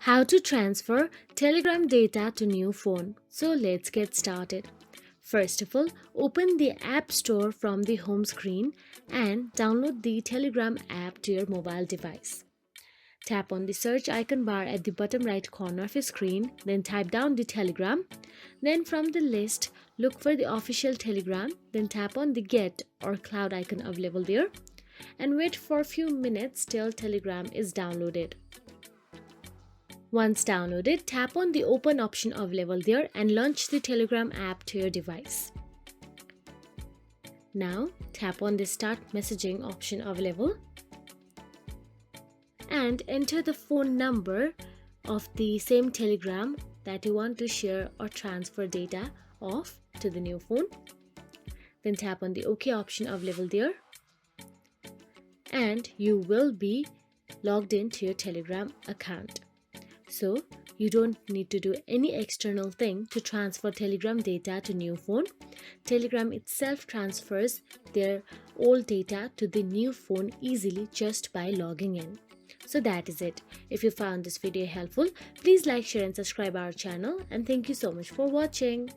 How to transfer Telegram data to new phone. So let's get started. First of all, open the App Store from the home screen and download the Telegram app to your mobile device. Tap on the search icon bar at the bottom right corner of your screen, then type down the Telegram. Then from the list, look for the official Telegram, then tap on the Get or Cloud icon available there and wait for a few minutes till Telegram is downloaded. Once downloaded, tap on the Open option available there and launch the Telegram app to your device. Now, tap on the Start Messaging option available and enter the phone number of the same Telegram that you want to share or transfer data of to the new phone. Then tap on the OK option available there and you will be logged into your Telegram account. So, you don't need to do any external thing to transfer Telegram data to new phone. Telegram itself transfers their old data to the new phone easily just by logging in. So that is it. If you found this video helpful, please like, share and subscribe our channel, and thank you so much for watching.